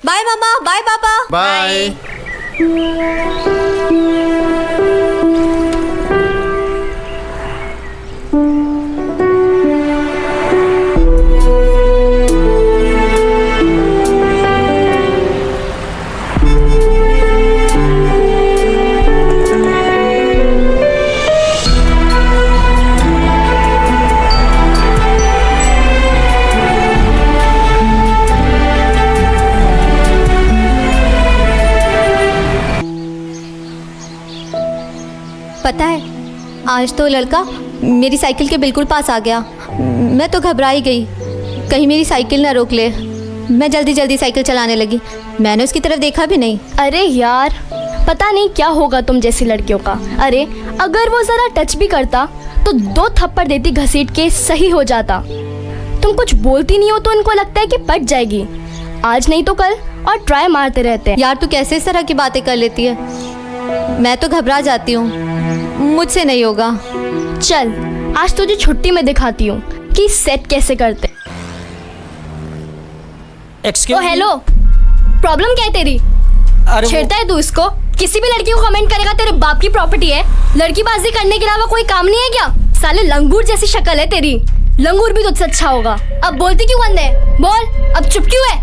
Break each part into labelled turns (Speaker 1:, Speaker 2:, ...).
Speaker 1: Bye मामा, bye पापा।
Speaker 2: Bye.
Speaker 1: पता है, आज तो लड़का मेरी साइकिल के बिल्कुल पास आ गया। मैं तो घबरा ही गई, कहीं मेरी साइकिल ना रोक ले। मैं जल्दी जल्दी साइकिल चलाने लगी, मैंने उसकी तरफ देखा भी नहीं।
Speaker 3: अरे यार, पता नहीं क्या होगा तुम जैसी लड़कियों का। अरे अगर वो जरा टच भी करता तो 2 थप्पड़ देती घसीट के, सही हो जाता। तुम कुछ बोलती नहीं हो तो इनको लगता है कि पट जाएगी, आज नहीं तो कल, और ट्राई मारते रहते हैं।
Speaker 1: यार तू कैसे इस तरह की बातें कर लेती है, मैं तो घबरा जाती हूँ, मुझसे नहीं होगा।
Speaker 3: चल आज तुझे छुट्टी में दिखाती हूँ कि सेट कैसे करते।
Speaker 4: एक्सक्यूज
Speaker 3: ओ हेलो, प्रॉब्लम क्या है तेरी?
Speaker 4: अरे
Speaker 3: छेड़ता है तू इसको? किसी भी लड़की को कमेंट करेगा तेरे बाप की प्रॉपर्टी है। लड़कीबाजी करने के अलावा कोई काम नहीं है क्या? साले लंगूर जैसी शक्ल है तेरी, लंगूर भी तुझसे अच्छा होगा। अब बोलती क्यों बंद है? बोल, अब चुप क्यों है?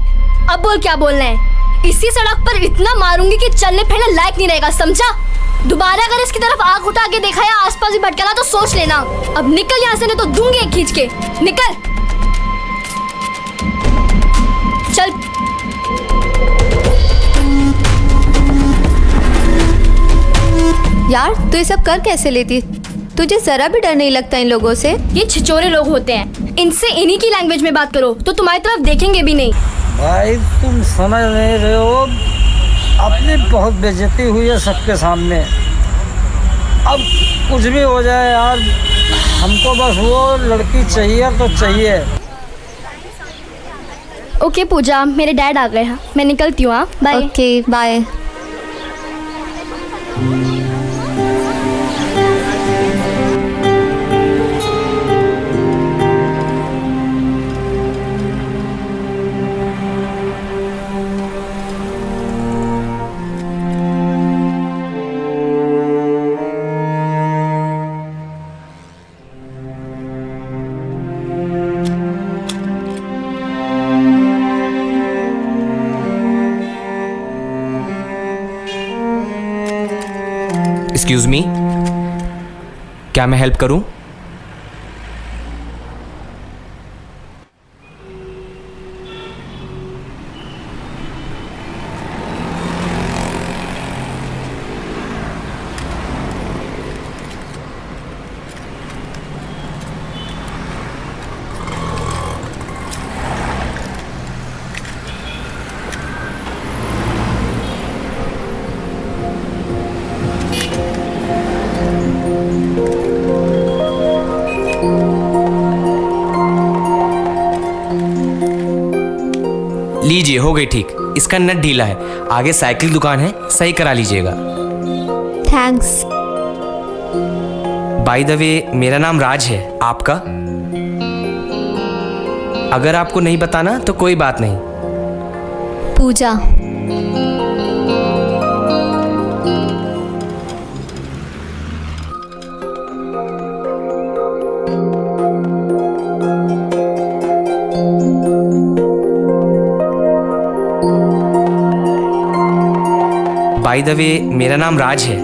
Speaker 3: अब बोल क्या बोलना है। इसी सड़क पर इतना मारूंगी कि चलने फिरने लायक नहीं रहेगा, समझा? दोबारा अगर इसकी तरफ आंख उठा के देखा या आसपास भी भटका तो सोच लेना। अब निकल यहाँ से, नहीं तो दूंगी एक खींच के। निकल, चल।
Speaker 1: यार तू ये सब कर कैसे लेती? तुझे जरा भी डर नहीं लगता इन लोगों से?
Speaker 3: ये छिचोरे लोग होते हैं, इनसे इन्हीं की लैंग्वेज में बात करो तो तुम्हारी तरफ देखेंगे भी नहीं।
Speaker 4: भाई तुम समझ नहीं रहे हो, अपनी बहुत बेइज्जती हुई है सबके सामने। अब कुछ भी हो जाए यार, हमको बस वो लड़की चाहिए तो चाहिए।
Speaker 3: ओके पूजा, मेरे डैड आ गए हैं, मैं निकलती हूँ। हाँ bye.
Speaker 1: Okay bye.
Speaker 5: Excuse me, क्या मैं हेल्प करूं? लीजिए, हो गई ठीक। इसका नट ढीला है, आगे साइकिल दुकान है, सही करा लीजिएगा।
Speaker 1: थैंक्स।
Speaker 5: बाय द वे, मेरा नाम राज है, आपका? अगर आपको नहीं बताना तो कोई बात नहीं।
Speaker 1: पूजा।
Speaker 5: बाय द वे, मेरा नाम राज है।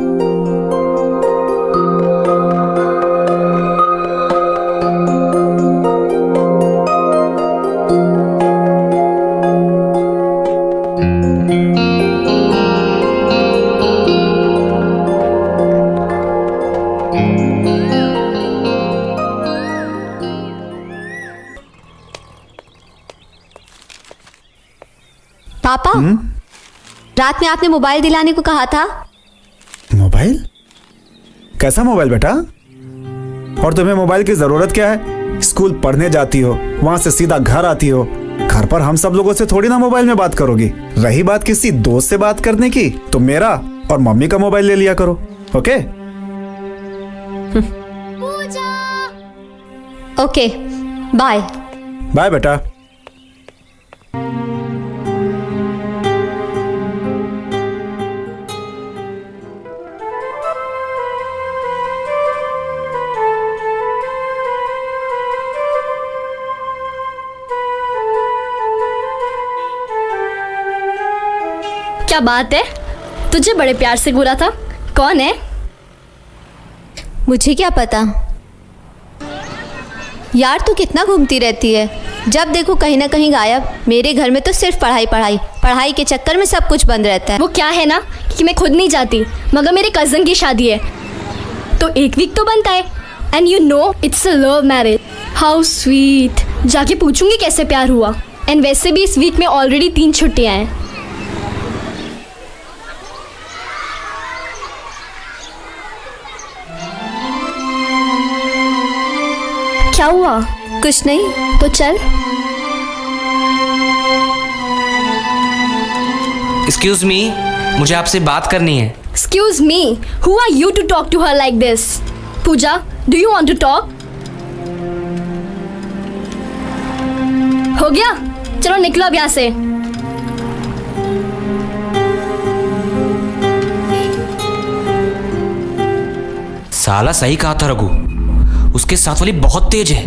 Speaker 1: पापा, रात में आपने मोबाइल दिलाने को कहा था।
Speaker 2: मोबाइल? कैसा मोबाइल बेटा? और तुम्हें मोबाइल की जरूरत क्या है? स्कूल पढ़ने जाती हो, वहां से सीधा घर आती हो। घर पर हम सब लोगों से थोड़ी ना मोबाइल में बात करोगी। रही बात किसी दोस्त से बात करने की, तो मेरा और मम्मी का मोबाइल ले लिया करो, ओके?
Speaker 1: Okay, bye.
Speaker 2: बाय बेटा।
Speaker 3: क्या बात है, तुझे बड़े प्यार से घूरा था, कौन है?
Speaker 1: मुझे क्या पता यार, तू कितना घूमती रहती है, जब देखो कहीं ना कहीं गायब। मेरे घर में तो सिर्फ पढ़ाई पढ़ाई पढ़ाई के चक्कर में सब कुछ बंद रहता है।
Speaker 3: वो क्या है ना कि मैं खुद नहीं जाती, मगर मेरे कज़न की शादी है तो एक वीक तो बनता है। And you know it's a love marriage. How sweet. जाके पूछूंगी कैसे प्यार हुआ। एंड वैसे भी इस वीक में ऑलरेडी 3 छुट्टियां हैं। क्या हुआ?
Speaker 1: कुछ नहीं।
Speaker 3: तो चल।
Speaker 5: एक्सक्यूज मी, मुझे आपसे बात करनी है।
Speaker 3: Excuse me, who are you to talk to her like this? Pooja, do you want to talk? हो गया? चलो निकलो अब यहाँ से।
Speaker 5: साला सही कहा था रघु, उसके साथ वाली बहुत तेज है,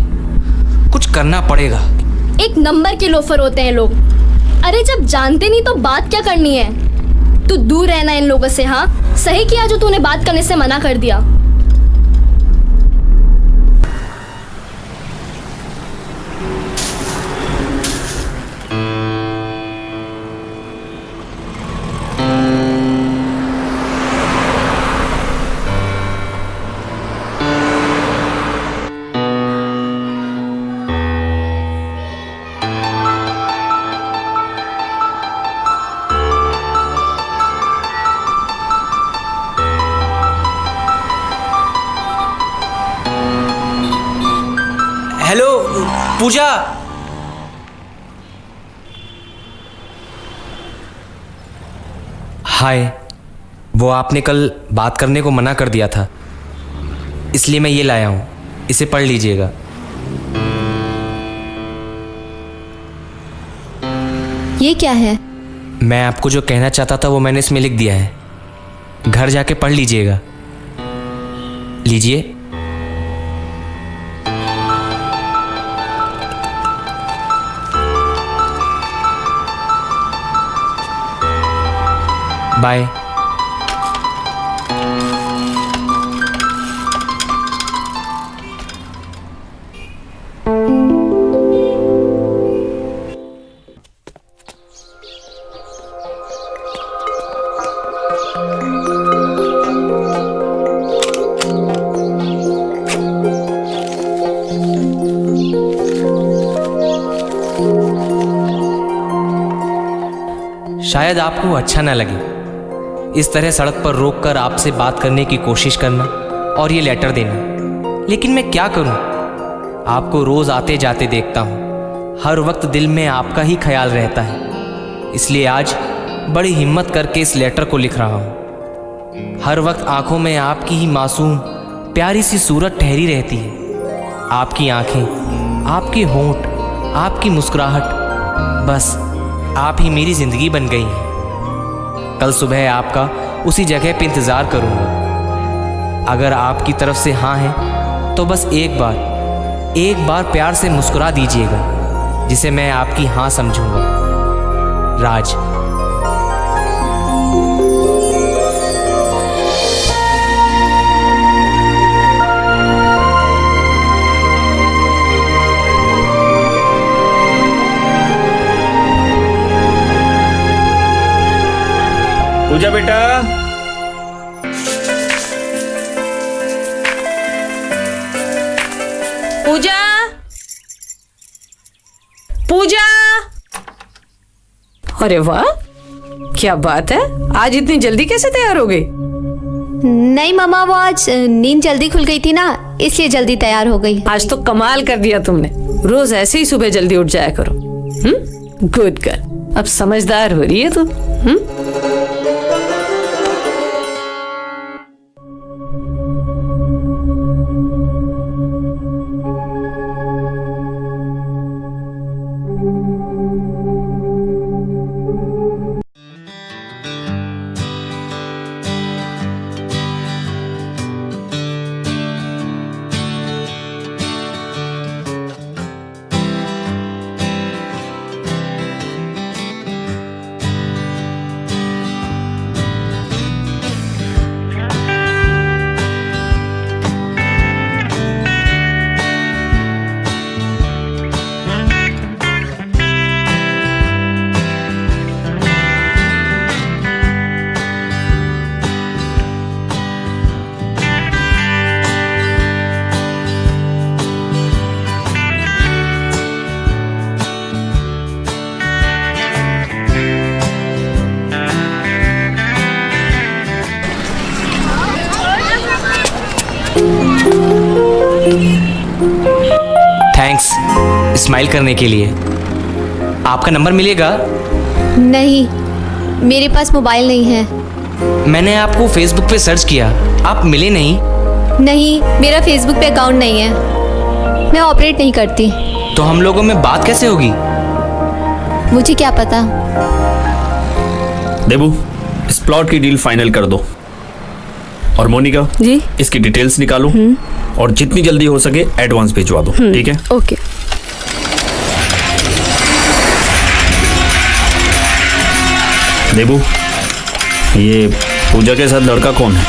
Speaker 5: कुछ करना पड़ेगा।
Speaker 3: एक नंबर के लोफर होते हैं लोग। अरे जब जानते नहीं तो बात क्या करनी है? तू दूर रहना इन लोगों से। हाँ सही किया जो तूने बात करने से मना कर दिया।
Speaker 5: हेलो पूजा। हाय, वो आपने कल बात करने को मना कर दिया था, इसलिए मैं ये लाया हूं, इसे पढ़ लीजिएगा।
Speaker 1: ये क्या है?
Speaker 5: मैं आपको जो कहना चाहता था वो मैंने इसमें लिख दिया है, घर जाके पढ़ लीजिएगा। लीजिए। बाय। शायद आपको अच्छा ना लगे इस तरह सड़क पर रोककर आपसे बात करने की कोशिश करना और ये लेटर देना, लेकिन मैं क्या करूं? आपको रोज आते जाते देखता हूं, हर वक्त दिल में आपका ही ख्याल रहता है, इसलिए आज बड़ी हिम्मत करके इस लेटर को लिख रहा हूं। हर वक्त आंखों में आपकी ही मासूम प्यारी सी सूरत ठहरी रहती है। आपकी आंखें, आपके होंठ, आपकी मुस्कुराहट, बस आप ही मेरी जिंदगी बन गई हैं। कल सुबह आपका उसी जगह पे इंतज़ार करूँगा। अगर आपकी तरफ से हाँ है तो बस एक बार प्यार से मुस्कुरा दीजिएगा, जिसे मैं आपकी हाँ समझूंगा। राज।
Speaker 2: पूजा बेटा,
Speaker 6: पूजा, पूजा। अरे वाह, क्या बात है, आज इतनी जल्दी कैसे तैयार हो गई?
Speaker 1: नहीं मामा, वो आज नींद जल्दी खुल गई थी ना, इसलिए जल्दी तैयार हो गई।
Speaker 6: आज तो कमाल कर दिया तुमने। रोज ऐसे ही सुबह जल्दी उठ जाया करो। गुड गर्ल, अब समझदार हो रही है तू।
Speaker 5: स्माइल करने के लिए। आपका नंबर मिलेगा?
Speaker 1: नहीं, मेरे पास मोबाइल नहीं है।
Speaker 5: मैंने आपको फेसबुक पे सर्च किया, आप मिले नहीं।
Speaker 1: नहीं, मेरा फेसबुक पे अकाउंट नहीं है, मैं ऑपरेट नहीं करती।
Speaker 5: तो हम लोगों में बात कैसे होगी?
Speaker 1: मुझे क्या पता।
Speaker 7: देबू, इस प्लॉट की डील फाइनल कर दो। और मोनिका
Speaker 6: जी,
Speaker 7: इसकी डिटेल्स निकालो और जितनी जल्दी हो सके एडवांस भिजवा दो। ठीक है?
Speaker 6: ओके।
Speaker 7: देबू, ये पूजा के साथ लड़का कौन है?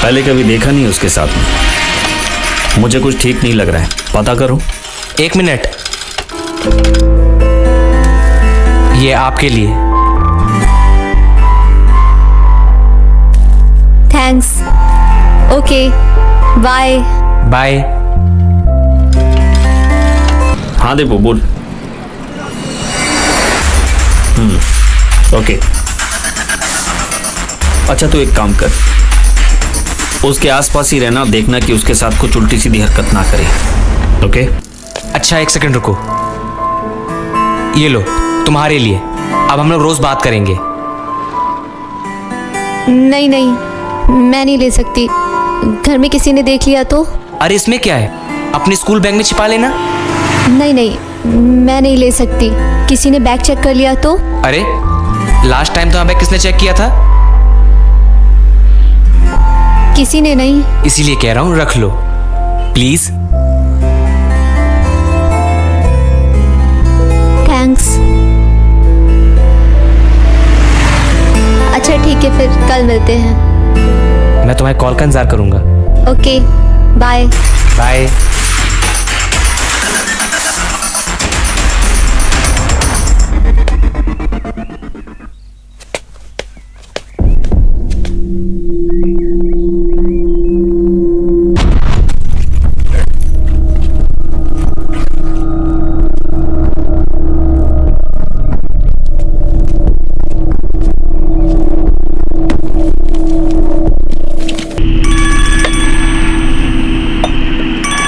Speaker 7: पहले कभी देखा नहीं उसके साथ में। मुझे कुछ ठीक नहीं लग रहा है, पता करो।
Speaker 5: 1 मिनट, ये आपके लिए।
Speaker 1: थैंक्स। Okay, bye.
Speaker 5: बाय।
Speaker 7: हाँ देबू, बोल। ओके। अच्छा, तो एक काम कर, उसके आसपास ही रहना, देखना कि उसके साथ कुछ उल्टी सीधी हरकत ना करे। ओके?
Speaker 5: अच्छा, 1 सेकंड रुको। ये लो, तुम्हारे लिए। अब हम लोग रोज बात करेंगे।
Speaker 1: नहीं नहीं, मैं नहीं ले सकती। घर में किसी ने देख लिया तो?
Speaker 5: अरे इसमें क्या है, अपने स्कूल बैग में छिपा लेना।
Speaker 1: नहीं नहीं, मैं नहीं ले सकती। किसी ने बैग चेक कर लिया तो?
Speaker 5: अरे लास्ट टाइम तो बैग किसने चेक किया था?
Speaker 1: किसी ने नहीं।
Speaker 5: इसीलिए कह रहा हूं, रख लो प्लीज।
Speaker 1: थैंक्स। अच्छा ठीक है, फिर कल मिलते हैं।
Speaker 5: मैं तुम्हारे कॉल का इंतजार करूंगा।
Speaker 1: Okay, bye.
Speaker 5: बाय।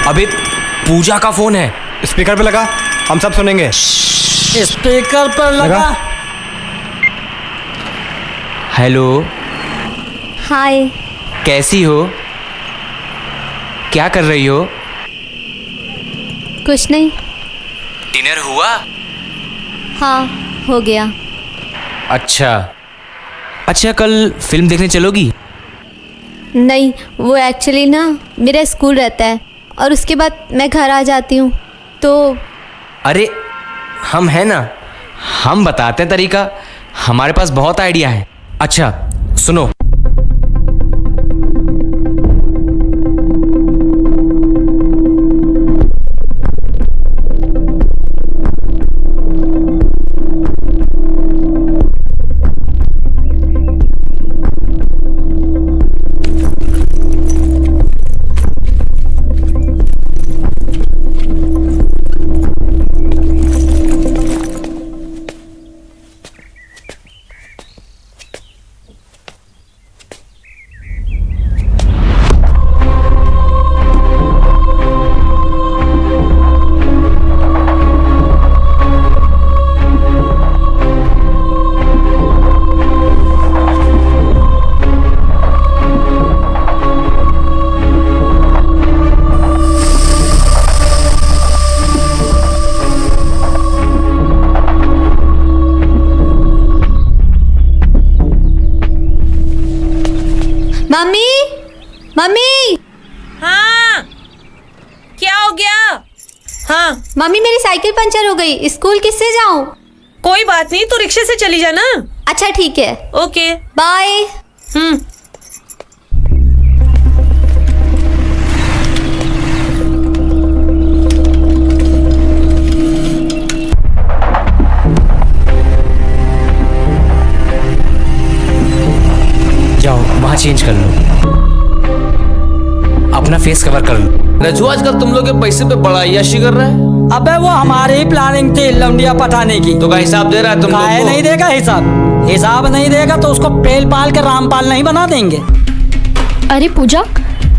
Speaker 5: अबे पूजा का फोन है।
Speaker 8: स्पीकर पे लगा, हम सब सुनेंगे।
Speaker 4: स्पीकर पर लगा।
Speaker 5: हेलो,
Speaker 1: हाय।
Speaker 5: कैसी हो? क्या कर रही हो?
Speaker 1: कुछ नहीं।
Speaker 5: डिनर हुआ?
Speaker 1: हाँ, हो गया।
Speaker 5: अच्छा अच्छा, कल फिल्म देखने चलोगी?
Speaker 1: नहीं, वो एक्चुअली ना मेरा स्कूल रहता है और उसके बाद मैं घर आ जाती हूँ तो।
Speaker 5: अरे हम हैं ना, हम बताते हैं तरीका, हमारे पास बहुत आइडिया है। अच्छा सुनो,
Speaker 1: मम्मी, मम्मी।
Speaker 9: हाँ, क्या हो गया? हाँ,
Speaker 1: मम्मी, मेरी साइकिल पंचर हो गई, स्कूल किससे जाऊं?
Speaker 9: कोई बात नहीं, तू रिक्शे से चली जाना।
Speaker 1: अच्छा ठीक है,
Speaker 9: ओके,
Speaker 1: बाय।
Speaker 5: जाओ वहां चेंज कर लो, अपना फेस कवर कर लो।
Speaker 10: रजू, आजकल तुम लोग के पैसे पे बड़ा अय्याशी कर रहा है।
Speaker 4: अबे वो हमारी ही प्लानिंग थी लौंडिया पटाने की।
Speaker 10: तो का हिसाब दे रहा है तुम लोग
Speaker 4: काहे
Speaker 10: को?
Speaker 4: नहीं देगा हिसाब? हिसाब नहीं देगा तो उसको पेल पाल के रामपाल नहीं बना देंगे।
Speaker 3: अरे पूजा,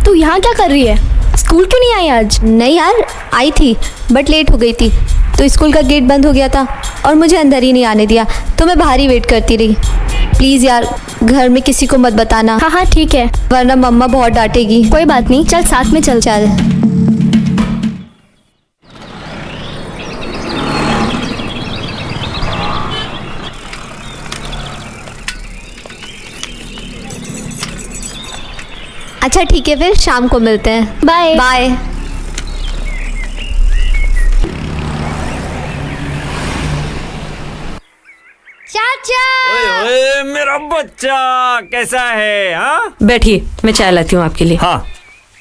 Speaker 3: तू यहाँ क्या कर रही है? स्कूल क्यों नहीं आई आज?
Speaker 1: नहीं यार, आई थी बट लेट हो गई थी, तो स्कूल का गेट बंद हो गया था और मुझे अंदर ही नहीं आने दिया, तो मैं बाहर ही वेट करती रही। प्लीज़ यार, घर में किसी को मत बताना,
Speaker 3: हाँ हाँ ठीक है,
Speaker 1: वरना मम्मा बहुत डांटेगी।
Speaker 3: कोई बात नहीं, चल साथ में चल।
Speaker 1: चल। अच्छा ठीक है, फिर शाम को मिलते हैं।
Speaker 3: Bye
Speaker 1: bye.
Speaker 3: चाचा।
Speaker 7: ओए मेरा बच्चा कैसा है? हाँ
Speaker 6: बैठिए, मैं चाय लाती हूँ आपके लिए।
Speaker 7: हाँ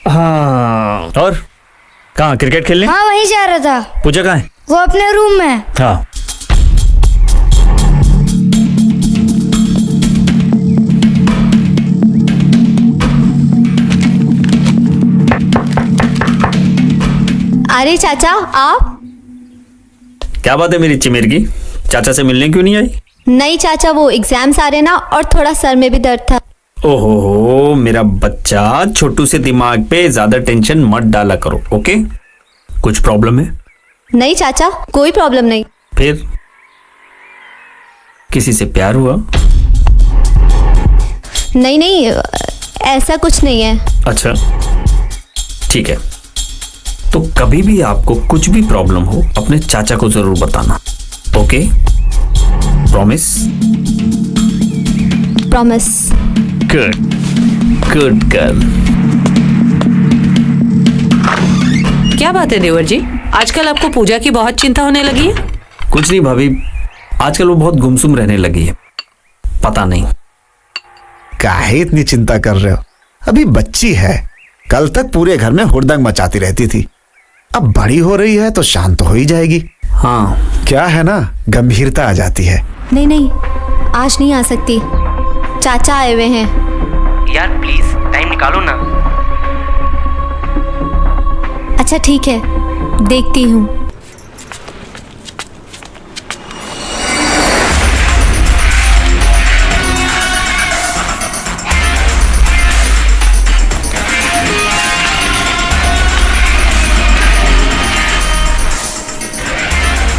Speaker 7: हाँ। और कहाँ क्रिकेट खेलने?
Speaker 3: हाँ वहीं जा रहा था।
Speaker 7: पूजा कहाँ है?
Speaker 3: वो अपने रूम में।
Speaker 7: हाँ।
Speaker 1: अरे चाचा, आप?
Speaker 7: क्या बात है मेरी चिमिरगी, चाचा से मिलने क्यों नहीं आई?
Speaker 1: नहीं चाचा, वो एग्जाम्स आ रहे ना और थोड़ा सर में भी दर्द था।
Speaker 7: ओहो मेरा बच्चा, छोटू से दिमाग पे ज्यादा टेंशन मत डाला करो, ओके? कुछ प्रॉब्लम है?
Speaker 1: नहीं चाचा, कोई प्रॉब्लम नहीं।
Speaker 7: फिर किसी से प्यार हुआ?
Speaker 1: नहीं नहीं, ऐसा कुछ नहीं है।
Speaker 7: अच्छा ठीक है, तो कभी भी आपको कुछ भी प्रॉब्लम हो अपने चाचा को जरूर बताना, okay? Promise?
Speaker 1: Promise.
Speaker 7: Good good girl.
Speaker 6: क्या बात है देवर जी, आजकल आपको पूजा की बहुत चिंता होने लगी है?
Speaker 7: कुछ नहीं भाभी, आजकल वो बहुत गुमसुम रहने लगी है, पता नहीं।
Speaker 2: काहे इतनी चिंता कर रहे हो? अभी बच्ची है, कल तक पूरे घर में हुड़दंग मचाती रहती थी, अब बड़ी हो रही है तो शांत हो ही जाएगी।
Speaker 7: हाँ
Speaker 2: क्या है ना, गंभीरता आ जाती है।
Speaker 1: नहीं नहीं, आज नहीं आ सकती, चाचा आए हुए हैं।
Speaker 5: यार प्लीज टाइम निकालो ना।
Speaker 1: अच्छा ठीक है, देखती हूँ।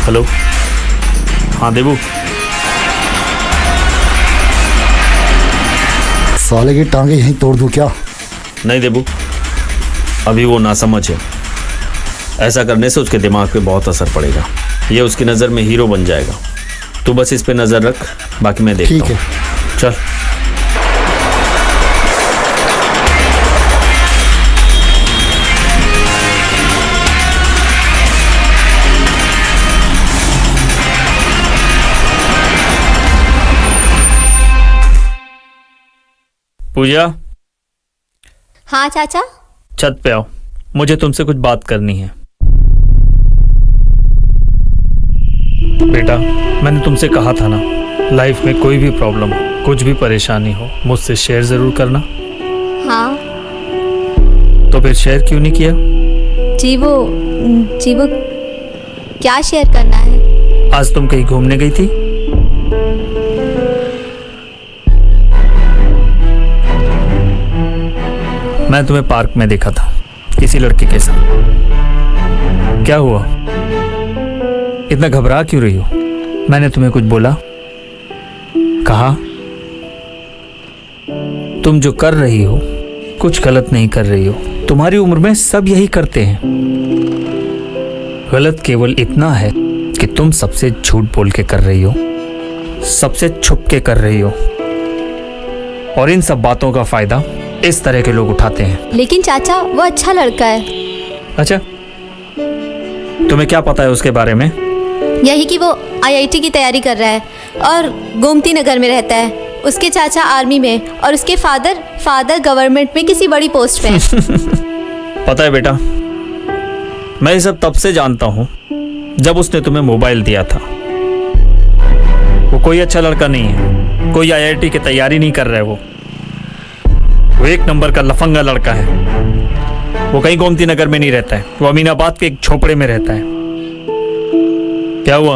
Speaker 7: हेलो, हाँ देबू।
Speaker 11: साले की टांगे यहीं तोड़ दूं क्या?
Speaker 7: नहीं देबू, अभी वो नासमझ है, ऐसा करने से उसके दिमाग पे बहुत असर पड़ेगा, ये उसकी नज़र में हीरो बन जाएगा। तू बस इस पे नज़र रख, बाकी मैं देखता हूँ।
Speaker 11: ठीक है।
Speaker 7: चल। पूजा,
Speaker 1: हाँ चाचा।
Speaker 7: छत पे आओ, मुझे तुमसे कुछ बात करनी है। बेटा, मैंने तुमसे कहा था ना, लाइफ में कोई भी प्रॉब्लम हो, कुछ भी परेशानी हो, मुझसे शेयर जरूर करना।
Speaker 1: हाँ
Speaker 7: तो फिर शेयर क्यों नहीं किया?
Speaker 1: जी वो क्या शेयर करना है?
Speaker 7: आज तुम कहीं घूमने गई थी? मैं तुम्हें पार्क में देखा था किसी लड़के के साथ। क्या हुआ, इतना घबरा क्यों रही हो? मैंने तुम्हें कुछ बोला? कहा? तुम जो कर रही हो कुछ गलत नहीं कर रही हो, तुम्हारी उम्र में सब यही करते हैं। गलत केवल इतना है कि तुम सबसे झूठ बोल के कर रही हो, सबसे छुप के कर रही हो, और इन सब बातों का फायदा इस तरह के लोग उठाते हैं।
Speaker 1: लेकिन चाचा, वो अच्छा लड़का है।
Speaker 7: अच्छा, तुम्हें क्या पता है उसके बारे में?
Speaker 1: यही कि वो आईआईटी की तैयारी कर रहा है और गोमती नगर में रहता है। उसके चाचा आर्मी में और उसके फादर गवर्नमेंट में किसी बड़ी पोस्ट पे हैं।
Speaker 7: पता है बेटा, मैं ये सब तब से जानता हूँ जब उसने तुम्हें मोबाइल दिया था। वो कोई अच्छा लड़का नहीं है, कोई आईआईटी की तैयारी नहीं कर रहा है। वो एक नंबर का लफंगा लड़का है। वो कहीं गोमती नगर में नहीं रहता है, वो अमीनाबाद के एक झोपड़े में रहता है। क्या हुआ,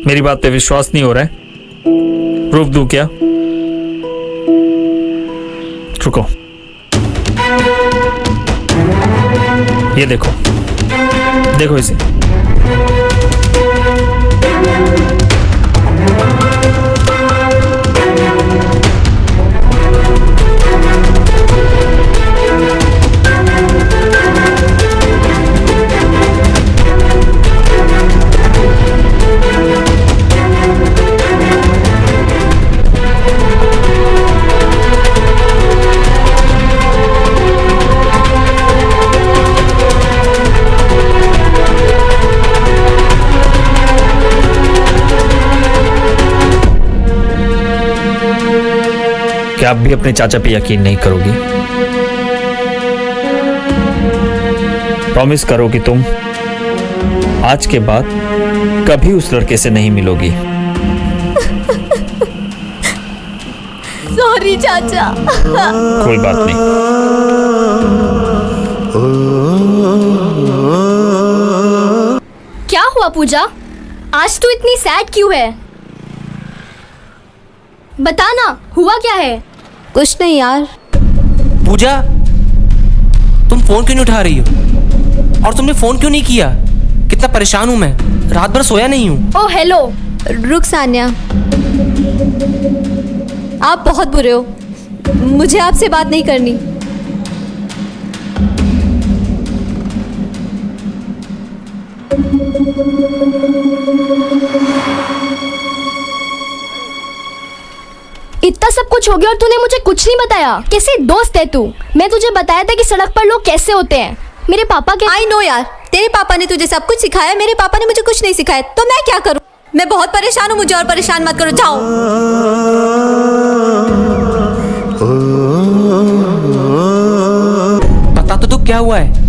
Speaker 7: मेरी बात पे विश्वास नहीं हो रहा है? प्रूफ दूं क्या? रुको। ये देखो, देखो इसे। क्या आप भी अपने चाचा पे यकीन नहीं करोगी? प्रॉमिस करो कि तुम आज के बाद कभी उस लड़के से नहीं मिलोगी।
Speaker 1: सॉरी चाचा।
Speaker 7: कोई बात नहीं।
Speaker 3: क्या हुआ पूजा? आज तू इतनी सैड क्यों है? बता ना, हुआ क्या है?
Speaker 1: कुछ नहीं यार।
Speaker 5: पूजा, तुम फोन क्यों नहीं उठा रही हो? और तुमने फोन क्यों नहीं किया? कितना परेशान हूं मैं, रात भर सोया नहीं हूं।
Speaker 3: Oh hello.
Speaker 1: रुक सान्या, आप बहुत बुरे हो, मुझे आपसे बात नहीं करनी।
Speaker 3: इतना सब कुछ हो गया और तूने मुझे कुछ नहीं बताया। कैसे दोस्त है तू? मैं तुझे बताया था कि सड़क पर लोग कैसे होते हैं। मेरे पापा के
Speaker 1: आई नो यार, तेरे पापा ने तुझे सब कुछ सिखाया, मेरे पापा ने मुझे कुछ नहीं सिखाया, तो मैं क्या करूं? मैं बहुत परेशान हूं, मुझे और परेशान मत करो, जाओ।
Speaker 5: बता तो क्या हुआ है?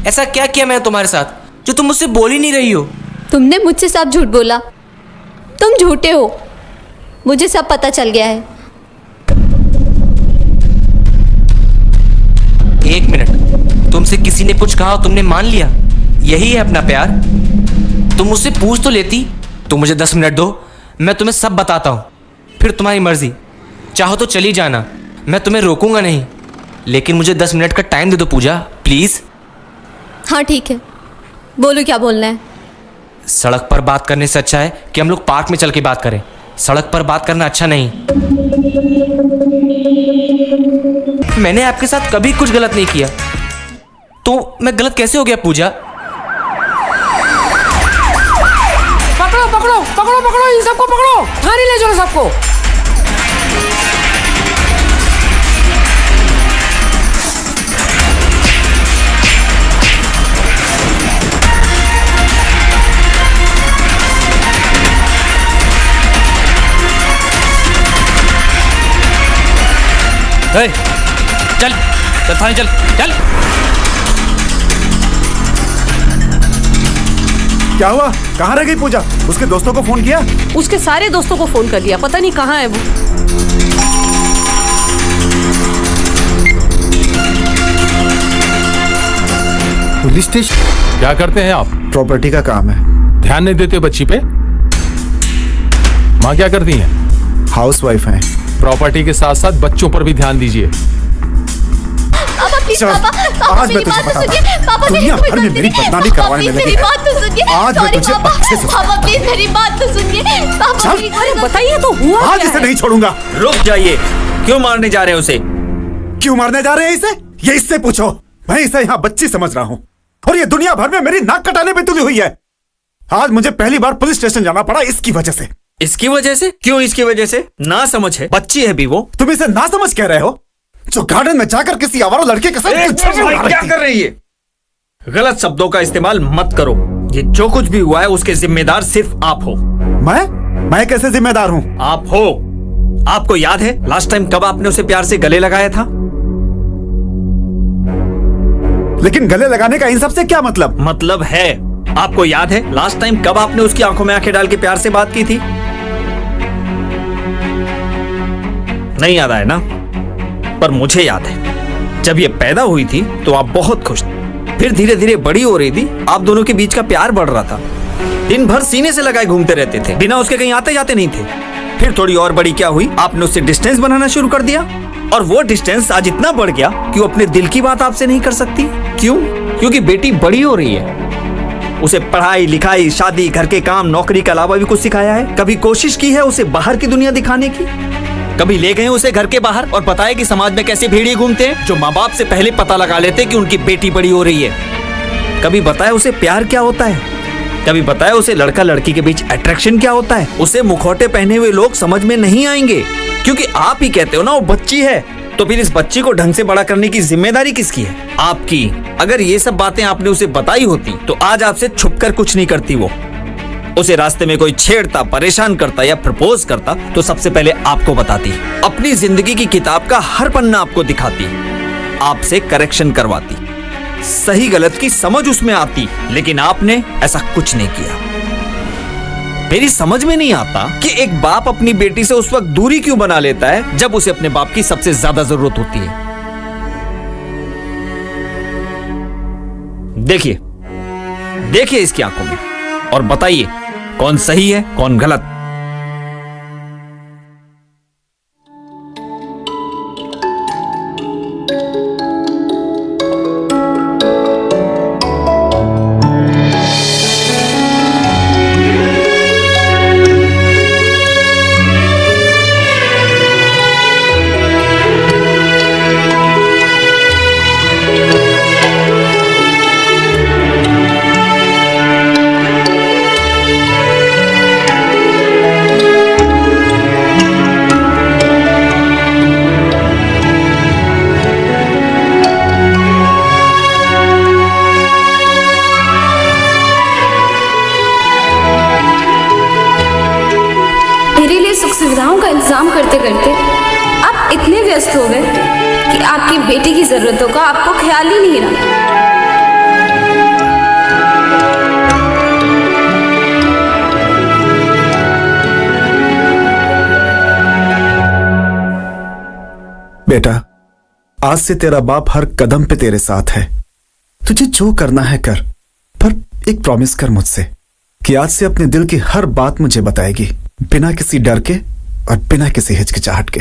Speaker 5: ऐसा क्या किया मैंने तुम्हारे साथ जो तुम मुझसे बोल ही नहीं रही हो?
Speaker 1: तुमने मुझसे सब झूठ बोला, तुम झूठे हो, मुझे सब पता चल गया है।
Speaker 5: एक मिनट, तुमसे किसी ने कुछ कहा और तुमने मान लिया? यही है अपना प्यार? तुम मुझसे पूछ तो लेती। तुम मुझे 10 मिनट दो, मैं तुम्हें सब बताता हूँ, फिर तुम्हारी मर्जी। चाहो तो चली जाना, मैं तुम्हें रोकूंगा नहीं, लेकिन मुझे 10 मिनट का टाइम दे दो पूजा, प्लीज।
Speaker 1: हाँ ठीक है, बोलो क्या बोलना है।
Speaker 5: सड़क पर बात करने से अच्छा है कि हम लोग पार्क में चल के बात करें। सड़क पर बात करना अच्छा नहीं। मैंने आपके साथ कभी कुछ गलत नहीं किया, तो मैं गलत कैसे हो गया पूजा?
Speaker 9: पकड़ो पकड़ो पकड़ो पकड़ो, इन सबको पकड़ो, थाने ले चलो सबको।
Speaker 10: ए, चल चल थाने चल चल।
Speaker 2: क्या हुआ? कहाँ रह गई पूजा? उसके दोस्तों को फोन किया?
Speaker 6: उसके सारे दोस्तों को फोन कर लिया, पता नहीं कहाँ है वो।
Speaker 11: Police station?
Speaker 8: क्या करते हैं आप?
Speaker 2: प्रॉपर्टी का काम है।
Speaker 8: ध्यान नहीं देते बच्ची पे? माँ क्या करती हैं?
Speaker 2: हाउस वाइफ है।
Speaker 8: प्रॉपर्टी के साथ साथ बच्चों पर भी ध्यान दीजिए।
Speaker 1: पापा प्लीज,
Speaker 2: चल,
Speaker 1: पापा
Speaker 2: आज मैं
Speaker 1: मेरी
Speaker 2: तुझे
Speaker 1: बात तो
Speaker 2: बताता
Speaker 1: सुनिए।
Speaker 2: हूँ।
Speaker 1: पापा मेरी
Speaker 2: दुनिया
Speaker 1: कोई
Speaker 2: भर में
Speaker 1: गलती
Speaker 2: मेरी
Speaker 1: नहीं।
Speaker 2: बदनामी
Speaker 1: पापा,
Speaker 2: करवाने में
Speaker 1: प्लीज,
Speaker 2: लगी
Speaker 1: मेरी
Speaker 2: है।
Speaker 1: बात तो सुनिए।
Speaker 2: आज मैं
Speaker 1: सॉरी
Speaker 2: तुझे
Speaker 1: पापा,
Speaker 2: अच्छे से
Speaker 1: पापा प्लीज मेरी बात तो सुनिए। पापा
Speaker 2: चल।
Speaker 1: प्लीज,
Speaker 6: अरे बताइए तो हुआ
Speaker 2: आज
Speaker 6: क्या
Speaker 2: इसे
Speaker 6: है?
Speaker 2: नहीं छोड़ूंगा।
Speaker 7: रुक जाइए, क्यों मारने जा रहे हैं उसे?
Speaker 2: क्यों मारने जा रहे हैं इसे? ये इससे पूछो। मैं इसे यहाँ बच्ची समझ रहा हूँ और ये दुनिया भर में मेरी नाक कटाने पे तुली हुई है। आज मुझे पहली बार पुलिस स्टेशन जाना पड़ा इसकी वजह से।
Speaker 7: इसकी वजह से? क्यों इसकी वजह से? ना समझ है, बच्ची है भी वो।
Speaker 2: तुम इसे ना समझ कह रहे हो जो गार्डन में जाकर किसी आवारा लड़के के साथ
Speaker 7: क्या कर रही है? गलत शब्दों का इस्तेमाल मत करो। ये जो कुछ भी हुआ है उसके जिम्मेदार सिर्फ आप हो।
Speaker 2: मैं कैसे जिम्मेदार हूँ?
Speaker 7: आप हो। आपको याद है लास्ट टाइम कब आपने उसे प्यार से गले लगाया था?
Speaker 2: लेकिन गले लगाने का इन सब से क्या मतलब?
Speaker 7: मतलब है, आपको याद है लास्ट टाइम कब आपने उसकी आंखों में आंखें डाल के प्यार से बात की थी? नहीं याद आया ना? पर मुझे याद है, जब ये पैदा हुई थी तो आप बहुत खुश थे। फिर धीरे धीरे बड़ी हो रही थी, आप दोनों के बीच का प्यार बढ़ रहा था।
Speaker 12: दिन भर सीने से लगाए घूमते रहते थे, बिना उसके कहीं आते जाते नहीं थे। फिर थोड़ी और बड़ी क्या हुई, आपने उससे डिस्टेंस बनाना शुरू कर दिया, और वो डिस्टेंस आज इतना बढ़ गया कि वो अपने दिल की बात आपसे नहीं कर सकती। क्यों? क्योंकि बेटी बड़ी हो रही है। उसे पढ़ाई लिखाई, शादी, घर के काम, नौकरी के अलावा भी कुछ सिखाया है? कभी कोशिश की है उसे बाहर की दुनिया दिखाने की? कभी ले गए उसे घर के बाहर और बताया कि समाज में कैसे भेड़िए घूमते हैं, जो माँ बाप से पहले पता लगा लेते कि उनकी बेटी बड़ी हो रही है? कभी बताया उसे प्यार क्या होता है? कभी बताया उसे लड़का लड़की के बीच अट्रैक्शन क्या होता है? उसे मुखौटे पहने हुए लोग समझ में नहीं आएंगे, क्योंकि आप ही कहते हो ना वो बच्ची है। तो फिर इस बच्ची को ढंग से बड़ा करने की जिम्मेदारी किसकी है? आपकी। अगर ये सब बातें आपने उसे बताई होती तो आज आपसे छुपकर कुछ नहीं करती वो। उसे रास्ते में कोई छेड़ता, परेशान करता या प्रपोज करता तो सबसे पहले आपको बताती, अपनी जिंदगी की किताब का हर पन्ना आपको दिखाती, आपसे करेक्शन करवाती, सही गलत की समझ उसमें आती। लेकिन आपने ऐसा कुछ नहीं किया। मेरी समझ में नहीं आता कि एक बाप अपनी बेटी से उस वक्त दूरी क्यों बना लेता है जब उसे अपने बाप की सबसे ज्यादा जरूरत होती है। देखिए, देखिए इसकी आंखों में और बताइए कौन सही है कौन गलत।
Speaker 3: सुविधाओं का इंतजाम करते करते आप इतने व्यस्त हो गए कि आपकी बेटी की जरूरतों का आपको ख्याल ही नहीं रहा।
Speaker 2: बेटा, आज से तेरा बाप हर कदम पे तेरे साथ है। तुझे जो करना है कर, पर एक प्रॉमिस कर मुझसे कि आज से अपने दिल की हर बात मुझे बताएगी, बिना किसी डर के और बिना किसी हिचकिचाहट के।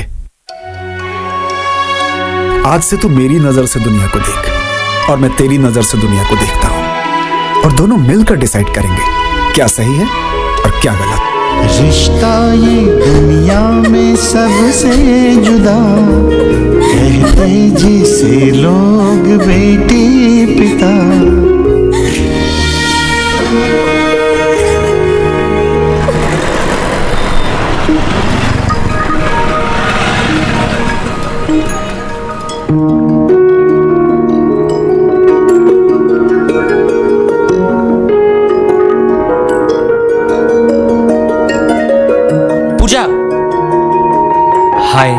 Speaker 2: आज से तू मेरी नजर से दुनिया को देख और मैं तेरी नजर से दुनिया को देखता हूं, और दोनों मिलकर डिसाइड करेंगे क्या सही है और क्या गलत।
Speaker 11: रिश्ता ये दुनिया में सबसे जुदा, कहते जिसे लोग बेटी पिता।
Speaker 5: पूजा, हाय।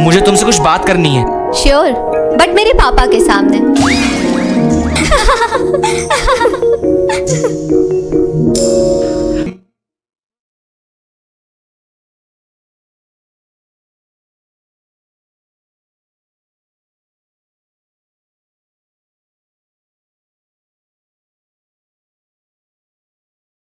Speaker 5: मुझे तुमसे कुछ बात करनी है।
Speaker 1: श्योर, बट मेरे पापा के सामने।